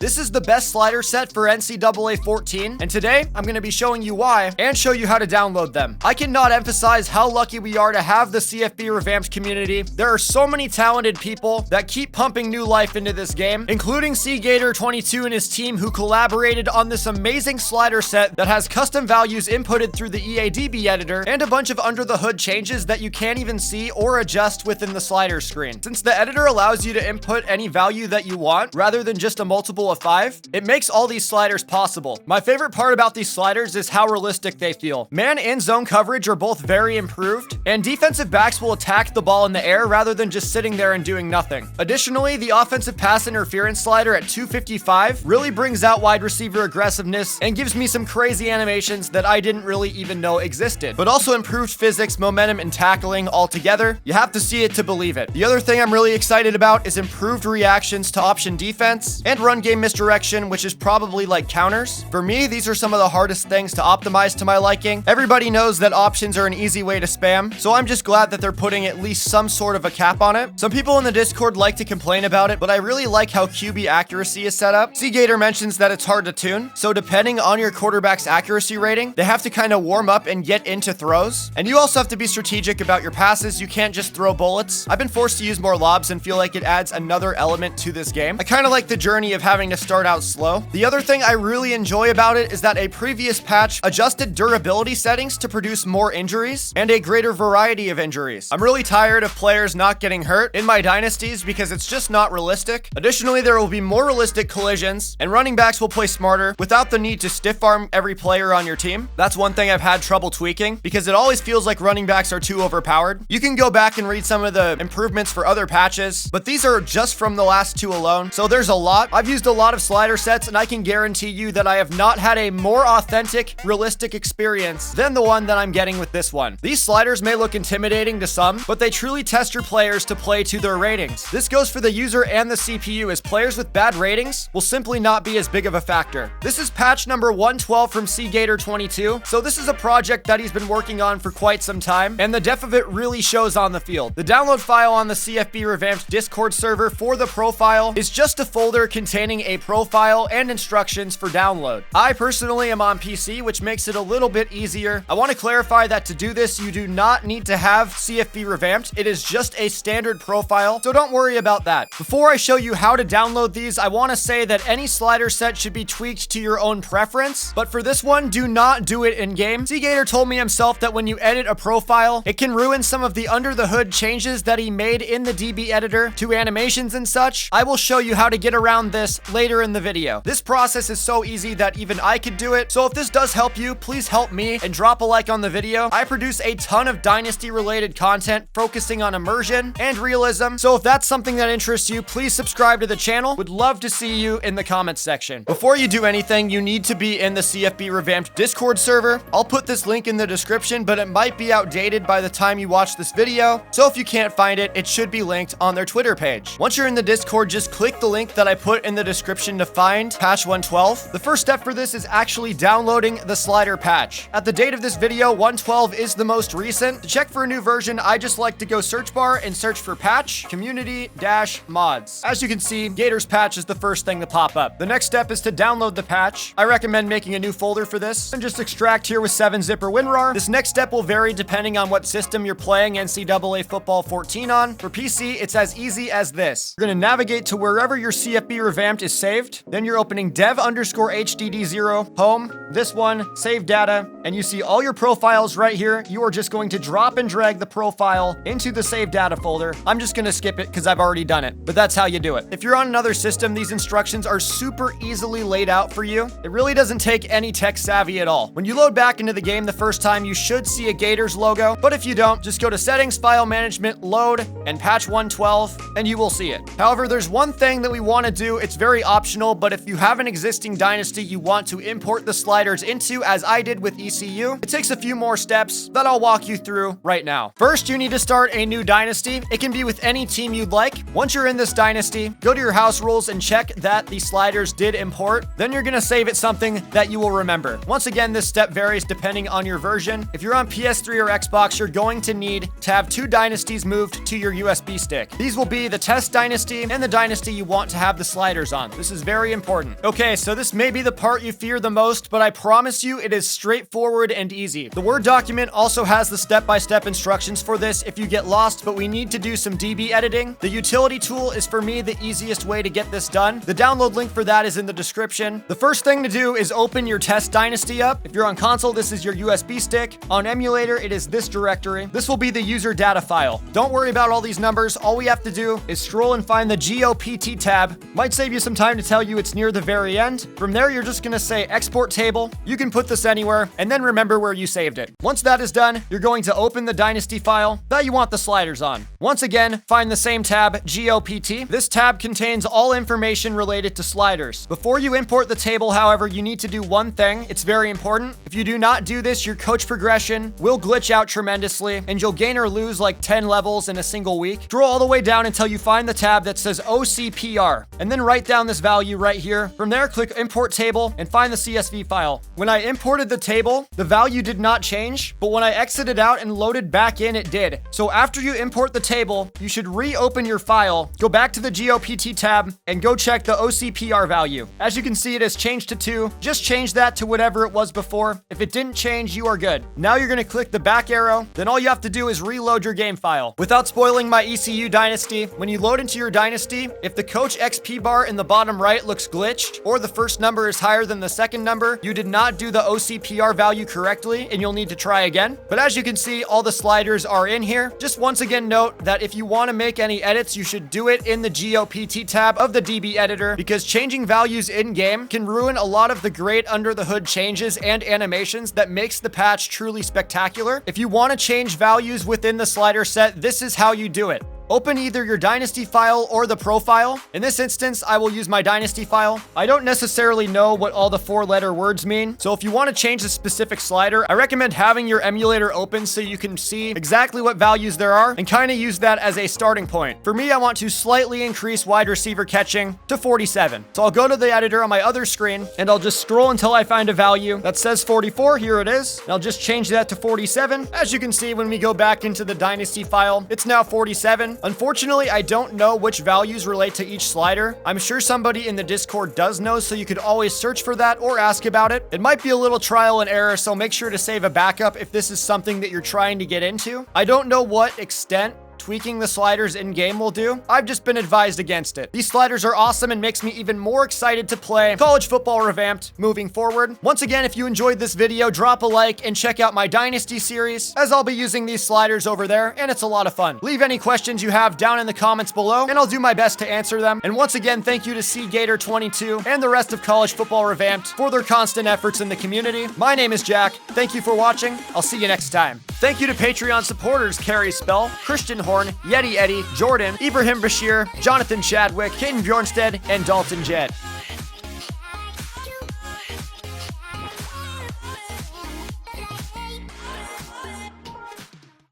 This is the best slider set for NCAA 14, and today I'm going to be showing you why and show you how to download them. I cannot emphasize how lucky we are to have the CFB Revamped community. There are so many talented people that keep pumping new life into this game, including CGator22 and his team, who collaborated on this amazing slider set that has custom values inputted through the EADB editor and a bunch of under the hood changes that you can't even see or adjust within the slider screen. Since the editor allows you to input any value that you want rather than just a multiple of 5, it makes all these sliders possible. My favorite part about these sliders is how realistic they feel. Man and zone coverage are both very improved, and defensive backs will attack the ball in the air rather than just sitting there and doing nothing. Additionally, the offensive pass interference slider at 255 really brings out wide receiver aggressiveness and gives me some crazy animations that I didn't really even know existed, but also improved physics, momentum, and tackling altogether. You have to see it to believe it. The other thing I'm really excited about is improved reactions to option defense and run game misdirection, which is probably like counters. For me, these are some of the hardest things to optimize to my liking. Everybody knows that options are an easy way to spam, so I'm just glad that they're putting at least some sort of a cap on it. Some people in the Discord like to complain about it, but I really like how QB accuracy is set up. CGator mentions that it's hard to tune, so depending on your quarterback's accuracy rating, they have to kind of warm up and get into throws. And you also have to be strategic about your passes. You can't just throw bullets. I've been forced to use more lobs and feel like it adds another element to this game. I kind of like the journey of having to start out slow. The other thing I really enjoy about it is that a previous patch adjusted durability settings to produce more injuries and a greater variety of injuries. I'm really tired of players not getting hurt in my dynasties because it's just not realistic. Additionally, there will be more realistic collisions, and running backs will play smarter without the need to stiff arm every player on your team. That's one thing I've had trouble tweaking because it always feels like running backs are too overpowered. You can go back and read some of the improvements for other patches, but these are just from the last 2 alone, so there's a lot. I've used a lot of slider sets, and I can guarantee you that I have not had a more authentic, realistic experience than the one that I'm getting with this one. These sliders may look intimidating to some, but they truly test your players to play to their ratings. This goes for the user and the CPU, as players with bad ratings will simply not be as big of a factor. This is patch number 112 from CGator22, so this is a project that he's been working on for quite some time, and the depth of it really shows on the field. The download file on the CFB Revamped Discord server for the profile is just a folder containing a profile and instructions for download. I personally am on PC, which makes it a little bit easier. I want to clarify that to do this, you do not need to have CFB Revamped. It is just a standard profile, so don't worry about that. Before I show you how to download these, I want to say that any slider set should be tweaked to your own preference, but for this one, do not do it in-game. CGator told me himself that when you edit a profile, it can ruin some of the under-the-hood changes that he made in the DB editor to animations and such. I will show you how to get around this later in the video. This process is so easy that even I could do it, so if this does help you, please help me and drop a like on the video. I produce a ton of Dynasty-related content focusing on immersion and realism, so if that's something that interests you, please subscribe to the channel. Would love to see you in the comments section. Before you do anything, you need to be in the CFB Revamped Discord server. I'll put this link in the description, but it might be outdated by the time you watch this video, so if you can't find it, it should be linked on their Twitter page. Once you're in the Discord, just click the link that I put in the description to find patch 112. The first step for this is actually downloading the slider patch. At the date of this video, 112 is the most recent. To check for a new version, I just like to go search bar and search for patch community-mods. As you can see, Gator's patch is the first thing to pop up. The next step is to download the patch. I recommend making a new folder for this and just extract here with 7-zip or WinRAR. This next step will vary depending on what system you're playing NCAA Football 14 on. For PC, it's as easy as this. You're going to navigate to wherever your CFB Revamped is saved. Then you're opening dev_hdd0 home, this one, save data, and you see all your profiles right here. You are just going to drop and drag the profile into the save data folder. I'm just going to skip it because I've already done it, but that's how you do it. If you're on another system, these instructions are super easily laid out for you. It really doesn't take any tech savvy at all. When you load back into the game the first time, you should see a Gators logo, but if you don't, just go to settings, file management, load, and patch 112, and you will see it. However, there's one thing that we want to do. It's very optional, but if you have an existing dynasty you want to import the sliders into, as I did with ECU, it takes a few more steps that I'll walk you through right now. First, you need to start a new dynasty. It can be with any team you'd like. Once you're in this dynasty, go to your house rules and check that the sliders did import. Then you're going to save it something that you will remember. Once again, this step varies depending on your version. If you're on PS3 or Xbox, you're going to need to have 2 dynasties moved to your USB stick. These will be the test dynasty and the dynasty you want to have the sliders on. This is very important. Okay, so this may be the part you fear the most, but I promise you it is straightforward and easy. The Word document also has the step-by-step instructions for this if you get lost, but we need to do some DB editing. The utility tool is for me the easiest way to get this done. The download link for that is in the description. The first thing to do is open your test Dynasty up. If you're on console, this is your USB stick. On emulator, it is this directory. This will be the user data file. Don't worry about all these numbers. All we have to do is scroll and find the GOPT tab. Might save you some time to tell you it's near the very end. From there, you're just gonna say export table. You can put this anywhere, and then remember where you saved it. Once that is done, you're going to open the Dynasty file that you want the sliders on. Once again, find the same tab, GOPT. This tab contains all information related to sliders. Before you import the table, however, you need to do one thing. It's very important. If you do not do this, your coach progression will glitch out tremendously, and you'll gain or lose like 10 levels in a single week. Scroll all the way down until you find the tab that says OCPR, and then write down this value right here. From there, click import table and find the CSV file. When I imported the table, the value did not change, but when I exited out and loaded back in, it did. So after you import the table, you should reopen your file, go back to the GOPT tab, and go check the OCPR value. As you can see, it has changed to 2. Just change that to whatever it was before. If it didn't change, you are good. Now you're gonna click the back arrow, then all you have to do is reload your game file. Without spoiling my ECU Dynasty, when you load into your Dynasty, if the coach XP bar in the bottom right looks glitched, or the first number is higher than the second number, you did not do the OCPR value correctly, and you'll need to try again. But as you can see, all the sliders are in here. Just once again note that if you want to make any edits, you should do it in the GOPT tab of the DB editor, because changing values in-game can ruin a lot of the great under-the-hood changes and animations that makes the patch truly spectacular. If you want to change values within the slider set, this is how you do it. Open either your Dynasty file or the profile. In this instance, I will use my Dynasty file. I don't necessarily know what all the 4-letter words mean, so if you want to change a specific slider, I recommend having your emulator open so you can see exactly what values there are and kind of use that as a starting point. For me, I want to slightly increase wide receiver catching to 47. So I'll go to the editor on my other screen and I'll just scroll until I find a value that says 44. Here it is. And I'll just change that to 47. As you can see, when we go back into the Dynasty file, it's now 47. Unfortunately, I don't know which values relate to each slider. I'm sure somebody in the Discord does know, so you could always search for that or ask about it. It might be a little trial and error, so make sure to save a backup if this is something that you're trying to get into. I don't know what extent tweaking the sliders in-game will do. I've just been advised against it. These sliders are awesome and makes me even more excited to play College Football Revamped moving forward. Once again, if you enjoyed this video, drop a like and check out my Dynasty series, as I'll be using these sliders over there, and it's a lot of fun. Leave any questions you have down in the comments below, and I'll do my best to answer them. And once again, thank you to CGator22 and the rest of College Football Revamped for their constant efforts in the community. My name is Jack. Thank you for watching. I'll see you next time. Thank you to Patreon supporters Carrie Spell, Christian Horn, Yeti Eddie, Jordan, Ibrahim Bashir, Jonathan Chadwick, Caden Bjornstead, and Dalton Jett.